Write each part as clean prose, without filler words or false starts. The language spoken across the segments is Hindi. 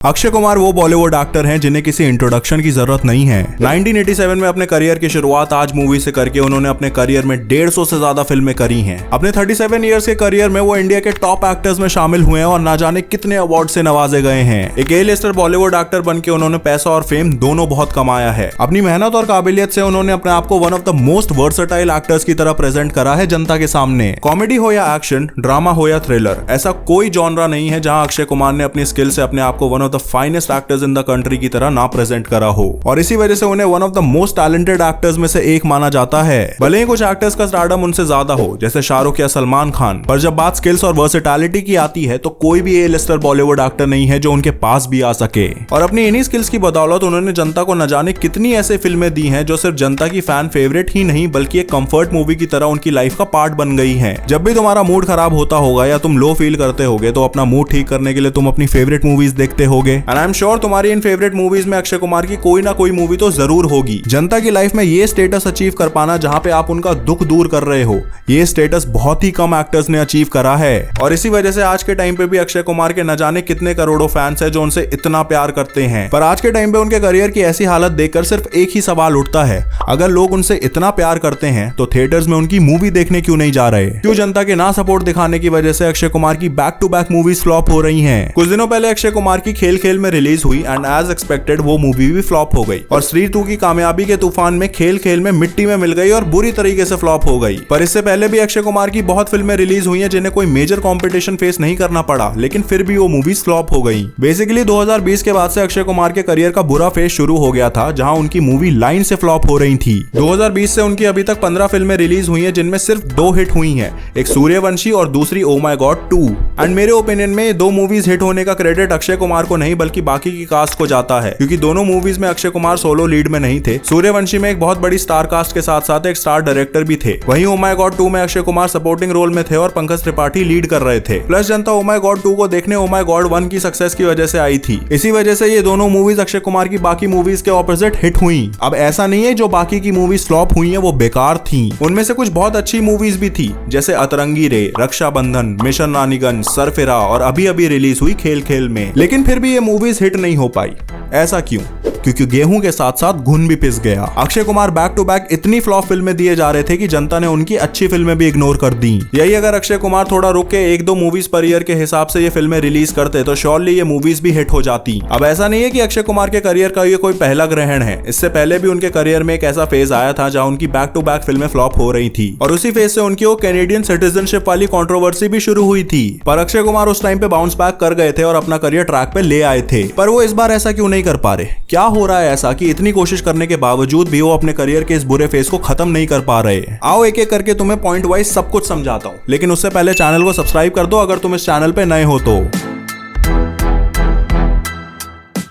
अक्षय कुमार वो बॉलीवुड एक्टर हैं जिन्हें किसी इंट्रोडक्शन की जरूरत नहीं है। 1987 में अपने करियर की शुरुआत आज मूवी से करके उन्होंने अपने करियर में 150 से ज्यादा फिल्में करी हैं। अपने 37 इयर्स के करियर में वो इंडिया के टॉप एक्टर्स में शामिल हुए हैं और ना जाने कितने अवार्ड से नवाजे गए हैं। एक ए-लिस्टर बॉलीवुड एक्टर बनके उन्होंने पैसा और फेम दोनों बहुत कमाया है। अपनी मेहनत और काबिलियत से उन्होंने अपने आप को one of the most versatile actors की तरह प्रेजेंट करा है जनता के सामने। कॉमेडी हो या एक्शन, ड्रामा हो या थ्रिलर, ऐसा कोई जॉनरा नहीं है जहां अक्षय कुमार ने अपनी स्किल से अपने आप को one of the finest actors in the country की तरह ना प्रेजेंट करा हो। और इसी वजह से उन्हें one of the most talented actors में से एक माना जाता है। भले ही कुछ एक्टर्स का स्टारडम उनसे ज्यादा हो, जैसे शाहरुख या सलमान खान, पर जब बात स्किल्स और वर्सेटैलिटी की आती है तो कोई भी ए-लिस्टर बॉलीवुड एक्टर नहीं है जो उनके पास भी आ सके। और अपनी इन्हीं स्किल्स की बदौलत उन्होंने जनता को न जाने कितनी ऐसे फिल्में दी हैं जो सिर्फ जनता की फैन फेवरेट ही नहीं बल्कि एक कंफर्ट मूवी की तरह उनकी लाइफ का पार्ट बन गई है। जब भी तुम्हारा मूड खराब होता होगा या तुम लो फील करते होगे तो अपना मूड ठीक करने के लिए तुम अपनी फेवरेट मूवीज देखते होगे। एंड आई एम श्योर तुम्हारी इन फेवरेट मूवीज में अक्षय कुमार की कोई ना कोई मूवी तो जरूर होगी। जनता की लाइफ में ये स्टेटस अचीव कर पाना जहां पे आप उनका दुख दूर कर रहे हो, ये स्टेटस बहुत ही कम एक्टर्स ने अचीव करा है। और इसी वजह से आज के टाइम पे भी अक्षय कुमार के न जाने कितने करोड़ों फैंस हैं जो उनसे इतना प्यार करते हैं। पर आज के टाइम पे उनके करियर की ऐसी हालत देखकर सिर्फ एक ही सवाल उठता है, अगर लोग उनसे इतना प्यार करते हैं तो थिएटर्स में उनकी मूवी देखने क्यों नहीं जा रहे? क्यों जनता के ना सपोर्ट दिखाने की वजह से अक्षय कुमार की back to back movies flop हो रही हैं? कुछ दिनों पहले अक्षय कुमार की खेल खेल में रिलीज हुई एंड एज एक्सपेक्टेड वो मूवी भी फ्लॉप हो गई। और स्त्री 2 की कामयाबी के तूफान में खेल खेल में मिट्टी में मिल गई और बुरी तरीके से फ्लॉप हो गई। पर इससे पहले भी अक्षय कुमार की बहुत फिल्में रिलीज हुई हैं जिन्हें कोई मेजर कंपटीशन फेस नहीं करना पड़ा, लेकिन फिर भी वो मूवीज फ्लॉप हो गई। बेसिकली 2020 के बाद से अक्षय कुमार के करियर का बुरा फेज शुरू हो गया था जहां उनकी मूवी लाइन से फ्लॉप हो रही थी। 2020 से उनकी अभी तक 15 फिल्में रिलीज हुई हैं जिनमें सिर्फ 2 हिट हुई हैं, एक सूर्यवंशी और दूसरी ओ माय गॉड 2। एंड मेरे ओपिनियन में 2 मूवीज हिट होने का क्रेडिट अक्षय कुमार को नहीं बल्कि बाकी की कास्ट को जाता है, क्योंकि दोनों मूवीज में अक्षय कुमार सोलो लीड में नहीं थे। सूर्यवंशी में एक बहुत बड़ी स्टार कास्ट के साथ साथ एक स्टार डायरेक्टर भी थे। वहीं ओ माय गॉड 2 में अक्षय कुमार सपोर्टिंग रोल में थे और पंकज त्रिपाठी लीड कर रहे थे। Plus Janata oh my God 2 को देखने ओ माय गॉड 1 की सक्सेस की वजह से आई थी। इसी वजह से ये दोनों मूवीज अक्षय कुमार की बाकी मूवीज के ऑपोजिट हिट हुई। अब ऐसा नहीं है जो बाकी की मूवीज फ्लॉप हुई है वो बेकार थी, उनमें से कुछ बहुत अच्छी मूवीज भी थी, जैसे अतरंगी रे, रक्षाबंधन, मिशन रानीगंज, सरफिरा और अभी अभी रिलीज हुई खेल खेल में। लेकिन फिर भी ये मूवीज हिट नहीं हो पाई। ऐसा क्यों? क्योंकि गेहूं के साथ साथ घुन भी पिस गया। Akshay Kumar back to back इतनी फ्लॉप फिल्में दिए जा रहे थे कि जनता ने उनकी अच्छी फिल्में भी इग्नोर कर दी। यही अगर अक्षय कुमार थोड़ा रुक के 1-2 मूवीज पर ईयर के हिसाब से ये फिल्में रिलीज करते तो श्योरली ये मूवीज भी हिट हो जाती। अब ऐसा नहीं है कि अक्षय कुमार के करियर का ये कोई पहला ग्रहण है। इससे पहले भी उनके करियर में एक ऐसा फेज आया था जहां उनकी बैक टू बैक फिल्में फ्लॉप हो रही थी और उसी फेज से उनकी वो कैनेडियन सिटीजनशिप वाली कंट्रोवर्सी भी शुरू हुई थी। पर अक्षय कुमार उस टाइम पे बाउंस बैक कर गए थे और अपना करियर ट्रैक पे ले आए थे। पर वो इस बार ऐसा क्यों नहीं कर पा रहे? क्या हो रहा है ऐसा कि इतनी कोशिश करने के बावजूद भी वो अपने करियर के इस बुरे फेज को खत्म नहीं कर पा रहे? आओ एक एक करके तुम्हें पॉइंट वाइज सब कुछ समझाता हूं, लेकिन उससे पहले चैनल को सब्सक्राइब कर दो अगर तुम इस चैनल पे नए हो तो।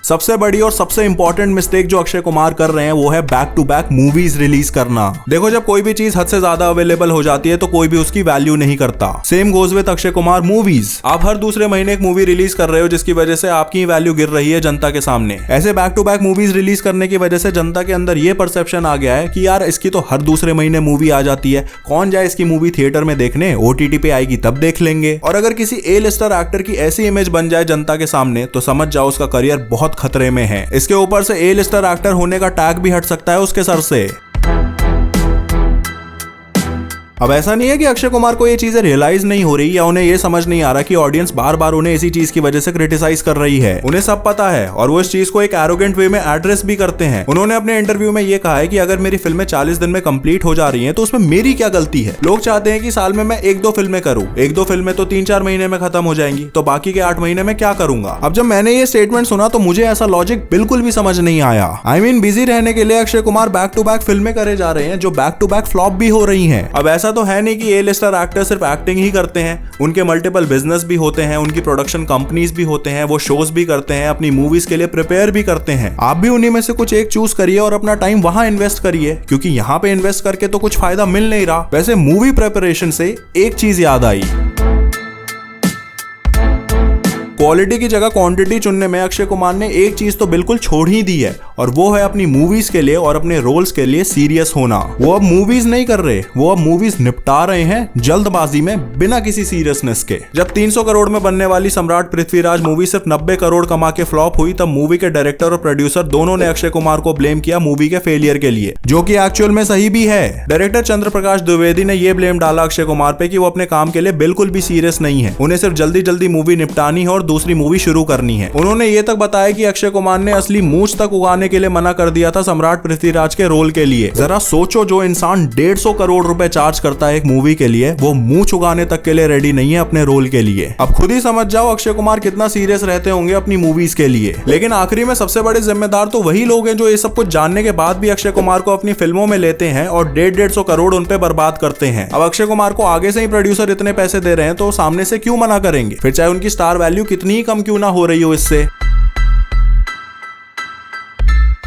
सबसे बड़ी और सबसे इंपॉर्टेंट मिस्टेक जो अक्षय कुमार कर रहे हैं वो है back to back movies release करना। देखो, जब कोई भी चीज हद से ज्यादा अवेलेबल हो जाती है तो कोई भी उसकी वैल्यू नहीं करता। Same goes with Akshay Kumar movies. आप हर दूसरे महीने एक मूवी रिलीज कर रहे हो जिसकी वजह से आपकी वैल्यू गिर रही है जनता के सामने। ऐसे back to back movies release करने की वजह से जनता के अंदर ये परसेप्शन आ गया है कि यार इसकी तो हर दूसरे महीने मूवी आ जाती है, कौन जाए इसकी मूवी थिएटर में देखने, OTT पे आएगी तब देख लेंगे। और अगर किसी ए-लिस्टर एक्टर की ऐसी इमेज बन जाए जनता के सामने तो समझ जाओ उसका करियर बहुत खतरे में है। इसके ऊपर से ए-लिस्टर एक्टर होने का टैग भी हट सकता है उसके सर से। अब ऐसा नहीं है कि अक्षय कुमार को ये चीजें रियलाइज नहीं हो रही या उन्हें ये समझ नहीं आ रहा कि ऑडियंस बार बार उन्हें इसी चीज की वजह से क्रिटिसाइज कर रही है। उन्हें सब पता है और वो इस चीज को एक एरोगेंट वे में एड्रेस भी करते हैं। उन्होंने अपने इंटरव्यू में ये कहा है कि अगर मेरी फिल्में 40 दिन में कंप्लीट हो जा रही हैं तो उसमें मेरी क्या गलती है? लोग चाहते हैं कि साल में मैं 1-2 फिल्में करूं, 1-2 फिल्में तो 3-4 महीने में खत्म हो जाएंगी, तो बाकी के 8 महीने में क्या करूंगा? अब जब मैंने ये स्टेटमेंट सुना तो मुझे ऐसा लॉजिक बिल्कुल भी समझ नहीं आया। आई मीन बिजी रहने के लिए Akshay Kumar back to back फिल्में करे जा रहे हैं जो बैक टू बैक फ्लॉप भी हो रही हैं। अब ऐसा तो है नहीं कि ए-लिस्टर एक्टर सिर्फ एक्टिंग ही करते हैं, उनके मल्टीपल बिजनेस भी होते हैं, उनकी प्रोडक्शन कंपनीज भी होते हैं, वो शोज भी करते हैं, अपनी मूवीज के लिए प्रिपेयर भी करते हैं। आप भी उन्हीं में से कुछ एक चूज करिए और अपना टाइम वहां इन्वेस्ट करिए, क्योंकि यहाँ पे इन्वेस्ट करके तो कुछ फायदा मिल नहीं रहा। वैसे मूवी प्रिपरेशन से एक चीज याद आई, क्वालिटी की जगह क्वांटिटी चुनने में अक्षय कुमार ने एक चीज तो बिल्कुल छोड़ ही दी है और वो है अपनी मूवीज के लिए और अपने रोल्स के लिए सीरियस होना। वो अब मूवीज नहीं कर रहे, वो अब मूवीज निपटा रहे हैं जल्दबाजी में बिना किसी सीरियसनेस के। जब 300 करोड़ में बनने वाली सम्राट पृथ्वीराज मूवी सिर्फ 90 करोड़ कमा के फ्लॉप हुई, तब मूवी के डायरेक्टर और प्रोड्यूसर दोनों ने अक्षय कुमार को ब्लेम किया मूवी के फेलियर के लिए, जो कि एक्चुअल में सही भी है। डायरेक्टर चंद्रप्रकाश द्विवेदी ने यह ब्लेम डाला अक्षय कुमार पे कि वो अपने काम के लिए बिल्कुल भी सीरियस नहीं है, उन्हें सिर्फ जल्दी जल्दी मूवी निपटानी है और दूसरी मूवी शुरू करनी है। उन्होंने ये तक बताया कि अक्षय कुमार ने असली मूंछ तक उगाने के लिए मना कर दिया था सम्राट पृथ्वीराज के रोल के लिए। जरा सोचो, जो इंसान 150 करोड़ रुपए चार्ज करता है एक मूवी के लिए, वो मूंछ उगाने तक के लिए रेडी नहीं है अपने रोल के लिए। अब खुद ही समझ जाओ अक्षय कुमार कितना सीरियस रहते होंगे अपनी मूवीज के लिए। लेकिन आखिरी में सबसे बड़े जिम्मेदार तो वही लोग हैं जो ये सब कुछ जानने के बाद भी अक्षय कुमार को अपनी फिल्मों में लेते हैं और 150 करोड़ उन पे बर्बाद करते हैं। अब अक्षय कुमार को आगे से ही प्रोड्यूसर इतने पैसे दे रहे हैं तो सामने से क्यों मना करेंगे, फिर चाहे उनकी स्टार वैल्यू कितनी ही कम क्यों ना हो रही हो इससे।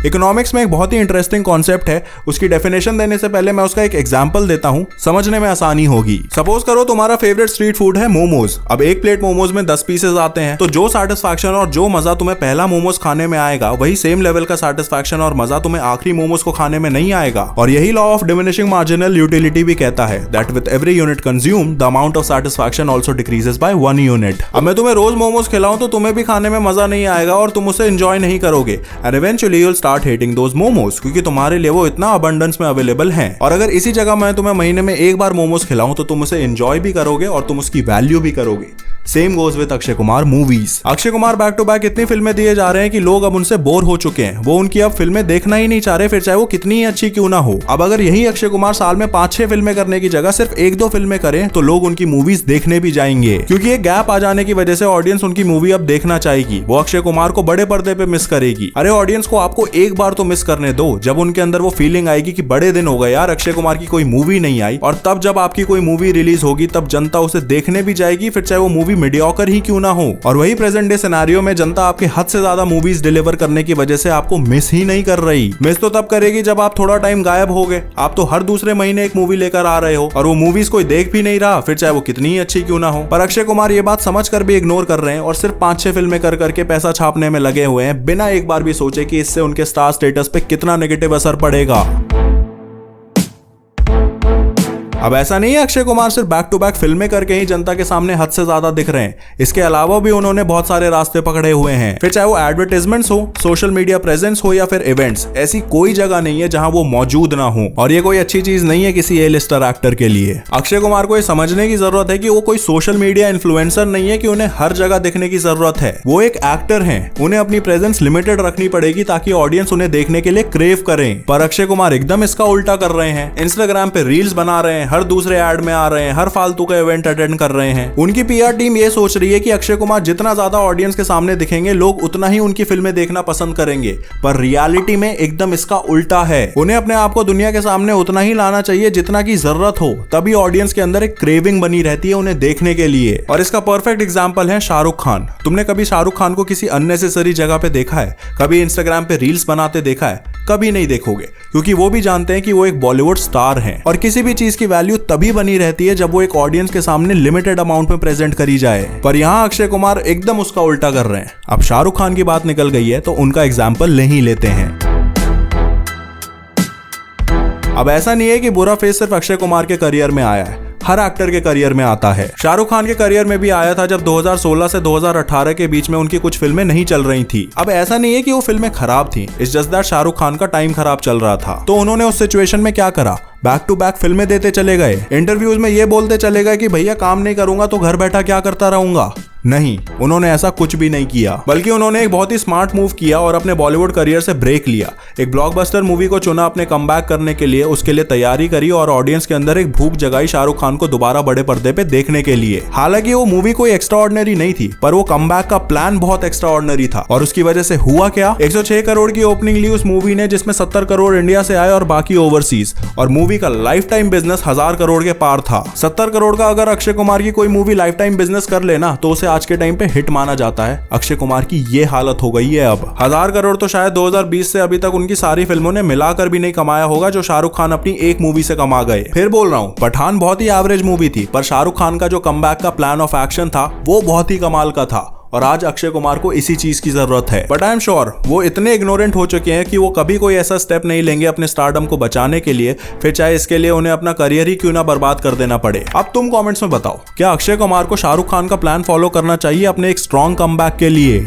इकोनॉमिक्स में एक बहुत ही इंटरेस्टिंग कॉन्सेप्ट है, उसकी डेफिनेशन देने से पहले मैं उसका एक एग्जांपल देता हूं, समझने में आसानी होगी। सपोज करो तुम्हारा फेवरेट स्ट्रीट फूड है मोमोज। अब एक प्लेट मोमोज में 10 पीसेस आते हैं, तो जो सैटिस्फैक्शन और जो मजा तुम्हें पहला मोमोज खाने में आएगा, वही सेम लेवल का सैटिस्फैक्शन और मजा तुम्हें आखिरी मोमोज को खाने में नहीं आएगा। और यही law of diminishing marginal utility भी कहता है that with every unit consume the amount of satisfaction also decreases by 1 unit. अब मैं तुम्हें रोज मोमोज खिलाऊं तो तुम्हें भी खाने में मजा नहीं आएगा और तुम उसे एंजॉय नहीं करोगे, and eventually you will start hating those momos, क्योंकि तुम्हारे लिए वो इतना अबंडेंस में अवेलेबल हैं। और अगर इसी जगह मैं तुम्हें महीने में एक बार मोमोज खिलाऊं तो तुम उसे एंजॉय भी करोगे और तुम उसकी वैल्यू भी करोगे। Same goes with Akshay Kumar movies. Akshay Kumar back to back इतनी फिल्में दिए जा रहे हैं कि लोग अब उनसे बोर हो चुके हैं, वो उनकी अब फिल्में देखना ही नहीं चाह रहे, फिर चाहे वो कितनी ही अच्छी क्यों ना हो। अब अगर यही अक्षय कुमार साल में 5-6 फिल्में करने की जगह सिर्फ 1-2 फिल्में करें तो लोग उनकी मूवीज देखने भी जाएंगे, क्योंकि एक गैप आ जाने की वजह से ऑडियंस उनकी मूवी अब देखना चाहेगी, वो अक्षय कुमार को बड़े पर्दे पे मिस करेगी। अरे ऑडियंस को आपको एक बार तो मिस करने दो, जब उनके अंदर वो फीलिंग आएगी कि बड़े दिन हो गए यार अक्षय कुमार की कोई मूवी नहीं आई, और तब जब आपकी कोई मूवी रिलीज होगी तब जनता उसे देखने भी जाएगी, फिर चाहे वो मूवी मीडियोकर ही क्यों ना हो। और वही प्रेजेंट डे सिनेरियो में जनता आपके हद से ज्यादा मूवीज डिलीवर करने की वजह से आपको मिस ही नहीं कर रही। मिस तो तब करेगी जब आप थोड़ा टाइम गायब हो गए, आप तो हर दूसरे महीने एक मूवी लेकर आ रहे हो और वो मूवीज कोई देख भी नहीं रहा, फिर चाहे वो कितनी ही अच्छी क्यों ना हो। पर अक्षय कुमार ये बात समझ कर भी इग्नोर कर रहे हैं और सिर्फ 5-6 फिल्में कर करके पैसा छापने में लगे हुए हैं, बिना एक बार भी सोचे कि इससे उनके स्टार स्टेटस पे कितना नेगेटिव असर पड़ेगा। अब ऐसा नहीं है अक्षय कुमार सिर्फ बैक टू बैक फिल्में करके ही जनता के सामने हद से ज्यादा दिख रहे हैं, इसके अलावा भी उन्होंने बहुत सारे रास्ते पकड़े हुए हैं, फिर चाहे वो एडवर्टाइजमेंट्स हो, सोशल मीडिया प्रेजेंस हो या फिर इवेंट्स, ऐसी कोई जगह नहीं है जहां वो मौजूद ना हो। और ये कोई अच्छी चीज नहीं है किसी ए-लिस्टर एक्टर के लिए। अक्षय कुमार को ये समझने की जरूरत है कि वो कोई सोशल मीडिया इन्फ्लुएंसर नहीं है कि उन्हें हर जगह दिखने की जरूरत है, वो एक एक्टर है, उन्हें अपनी प्रेजेंस लिमिटेड रखनी पड़ेगी ताकि ऑडियंस उन्हें देखने के लिए क्रेव करें। पर अक्षय कुमार एकदम इसका उल्टा कर रहे हैं, इंस्टाग्राम पे रील्स बना रहे हैं, हर दूसरे ऐड में आ रहे हैं, हर फालतू का इवेंट अटेंड कर रहे हैं। उनकी पीआर टीम ये सोच रही है कि अक्षय कुमार जितना ज्यादा ऑडियंस के सामने दिखेंगे लोग उतना ही उनकी फिल्में देखना पसंद करेंगे, पर रियलिटी में एकदम इसका उल्टा है। उन्हें अपने आप को दुनिया के सामने उतना ही लाना चाहिए जितना की जरूरत हो, तभी ऑडियंस के अंदर एक क्रेविंग बनी रहती है उन्हें देखने के लिए। और इसका परफेक्ट एग्जांपल है शाहरुख खान। तुमने कभी शाहरुख खान को किसी अननेसेसरी जगह पे देखा है? कभी इंस्टाग्राम पे रील्स बनाते देखा है? कभी नहीं देखोगे, क्योंकि वो भी जानते हैं कि वो एक बॉलीवुड स्टार हैं और किसी भी चीज की वैल्यू तभी बनी रहती है जब वो एक ऑडियंस के सामने लिमिटेड अमाउंट में प्रेजेंट करी जाए। पर यहाँ अक्षय कुमार एकदम उसका उल्टा कर रहे हैं। अब शाहरुख खान की बात निकल गई है तो उनका एग्जाम्पल ले ही लेते हैं। अब ऐसा नहीं है कि बुरा फेस सिर्फ अक्षय कुमार के करियर में आया है, हर एक्टर के करियर में आता है। शाहरुख खान के करियर में भी आया था जब 2016 से 2018 के बीच में उनकी कुछ फिल्में नहीं चल रही थी। अब ऐसा नहीं है कि वो फिल्में खराब थी, it's just that Shahrukh Khan का टाइम खराब चल रहा था। तो उन्होंने उस सिचुएशन में क्या करा? बैक टू बैक फिल्में देते चले गए, इंटरव्यूज में ये बोलते चले गए कि भैया काम नहीं करूंगा तो घर बैठा क्या करता रहूंगा। नहीं, उन्होंने ऐसा कुछ भी नहीं किया, बल्कि उन्होंने एक बहुत ही स्मार्ट मूव किया और अपने बॉलीवुड करियर से ब्रेक लिया। एक ब्लॉकबस्टर मूवी को चुना अपने कमबैक करने के लिए, उसके लिए तैयारी करी और ऑडियंस के अंदर एक भूख जगाई शाहरुख खान को दोबारा बड़े पर्दे पे देखने के लिए। हालांकि वो मूवी कोई एक्स्ट्राऑर्डिनरी नहीं थी, पर वो कमबैक का प्लान बहुत एक्स्ट्राऑर्डिनरी था और उसकी वजह से हुआ क्या? 106 करोड़ की ओपनिंग ली उस मूवी ने, जिसमें 70 करोड़ इंडिया से आए और बाकी ओवरसीज, और मूवी का लाइफ टाइम बिजनेस 1000 करोड़ के पार था। 70 करोड़ का अगर अक्षय कुमार की कोई मूवी लाइफ टाइम बिजनेस कर लेना तो उसे आज के टाइम पे हिट माना जाता है। अक्षय कुमार की ये हालत हो गई है। अब 1000 करोड़ तो शायद 2020 से अभी तक उनकी सारी फिल्मों ने मिलाकर भी नहीं कमाया होगा जो शाहरुख खान अपनी एक मूवी से कमा गए। फिर बोल रहा हूँ, पठान बहुत ही एवरेज मूवी थी, पर शाहरुख खान का जो कमबैक का प्लान ऑफ एक्शन था वो बहुत ही कमाल का था। और आज अक्षय कुमार को इसी चीज की जरूरत है। बट आई एम श्योर वो इतने इग्नोरेंट हो चुके हैं कि वो कभी कोई ऐसा स्टेप नहीं लेंगे अपने स्टारडम को बचाने के लिए, फिर चाहे इसके लिए उन्हें अपना करियर ही क्यों ना बर्बाद कर देना पड़े। अब तुम कमेंट्स में बताओ, क्या अक्षय कुमार को शाहरुख खान का प्लान फॉलो करना चाहिए अपने एक स्ट्रॉन्ग कमबैक के लिए?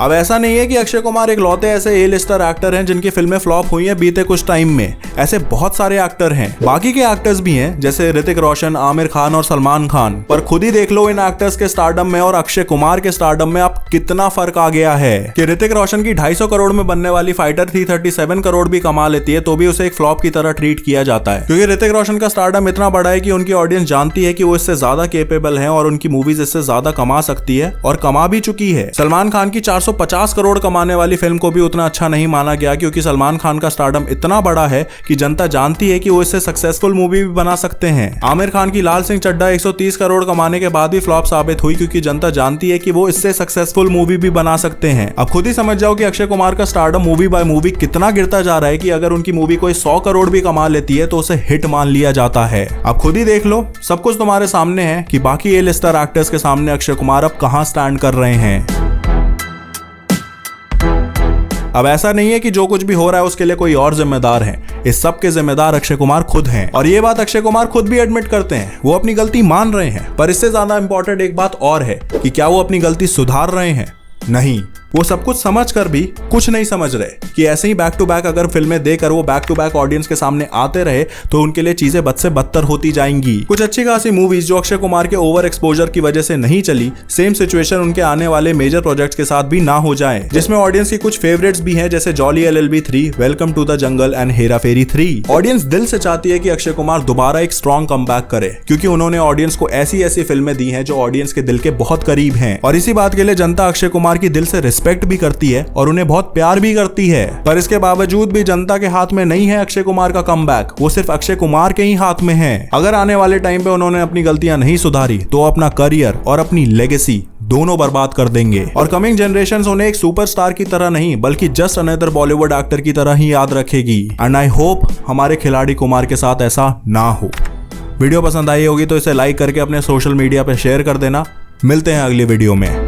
अब ऐसा नहीं है कि अक्षय कुमार एक लौते ऐसे ए लिस्टर एक्टर हैं जिनकी फिल्में फ्लॉप हुई हैं बीते कुछ टाइम में। ऐसे बहुत सारे एक्टर हैं, बाकी के एक्टर्स भी हैं जैसे ऋतिक रोशन, आमिर खान और सलमान खान। पर खुद ही देख लो इन एक्टर्स के स्टारडम में और अक्षय कुमार के स्टारडम में अब कितना फर्क आ गया है कि ऋतिक रोशन की 250 करोड़ में बनने वाली फाइटर 337 करोड़ भी कमा लेती है तो भी उसे एक फ्लॉप की तरह ट्रीट किया जाता है, क्योंकि ऋतिक रोशन का स्टारडम इतना बड़ा है कि उनकी ऑडियंस जानती है कि वो इससे ज्यादा केपेबल है और उनकी मूवीज इससे ज्यादा कमा सकती है और कमा भी चुकी है। सलमान खान की 450 करोड़ कमाने वाली फिल्म को भी उतना अच्छा नहीं माना गया, क्योंकि सलमान खान का स्टारडम इतना बड़ा है कि जनता जानती है कि वो इससे सक्सेसफुल मूवी भी बना सकते हैं। आमिर खान की लाल सिंह चड्ढा 130 करोड़ कमाने के बाद भी फ्लॉप साबित हुई, क्योंकि जनता जानती है कि वो इससे सक्सेसफुल मूवी भी बना सकते हैं। अब खुद ही समझ जाओ कि अक्षय कुमार का स्टारडम मूवी बाय मूवी कितना गिरता जा रहा है कि अगर उनकी मूवी कोई 100 करोड़ भी कमा लेती है तो उसे हिट मान लिया जाता है। अब खुद ही देख लो, सब कुछ तुम्हारे सामने है कि बाकी ए लिस्टर एक्टर्स के सामने अक्षय कुमार अब कहां स्टैंड कर रहे हैं। अब ऐसा नहीं है कि जो कुछ भी हो रहा है उसके लिए कोई और जिम्मेदार है, इस सब के जिम्मेदार अक्षय कुमार खुद हैं और ये बात अक्षय कुमार खुद भी एडमिट करते हैं। वो अपनी गलती मान रहे हैं, पर इससे ज्यादा इंपॉर्टेंट एक बात और है कि क्या वो अपनी गलती सुधार रहे हैं? नहीं, वो सब कुछ समझ कर भी कुछ नहीं समझ रहे कि ऐसे ही बैक टू बैक अगर फिल्में देकर वो बैक टू बैक ऑडियंस के सामने आते रहे तो उनके लिए चीजें बद से बदतर होती जाएंगी। कुछ अच्छी खासी मूवीज जो अक्षय कुमार के ओवर एक्सपोजर की वजह से नहीं चली, सेम सिचुएशन उनके आने वाले मेजर प्रोजेक्ट्स के साथ भी ना हो जाए, जिसमें ऑडियंस की कुछ फेवरेट्स भी हैं जैसे jolly LLB 3, welcome to the jungle and Hera Pheri 3। Audience दिल से चाहती है कि अक्षय कुमार दोबारा एक स्ट्रॉन्ग कमबैक करे, क्योंकि उन्होंने ऑडियंस को ऐसी ऐसी फिल्में दी हैं जो ऑडियंस के दिल के बहुत करीब हैं, और इसी बात के लिए जनता अक्षय कुमार की दिल से रिस्पेक्ट भी करती है और उन्हें बहुत प्यार भी करती है। पर इसके बावजूद भी जनता के हाथ में नहीं है अक्षय कुमार का कमबैक, वो सिर्फ अक्षय कुमार के ही हाथ में है। अगर आने वाले टाइम पे उन्होंने अपनी गलतियां नहीं सुधारी तो अपना करियर और अपनी लेगेसी दोनों बर्बाद कर देंगे, और कमिंग जनरेशंस उन्हें एक सुपरस्टार की तरह नहीं बल्कि जस्ट अनदर बॉलीवुड एक्टर की तरह ही याद रखेगी। एंड आई होप हमारे खिलाड़ी कुमार के साथ ऐसा ना हो। वीडियो पसंद आई होगी तो इसे लाइक करके अपने सोशल मीडिया पे शेयर कर देना। मिलते हैं अगली वीडियो में।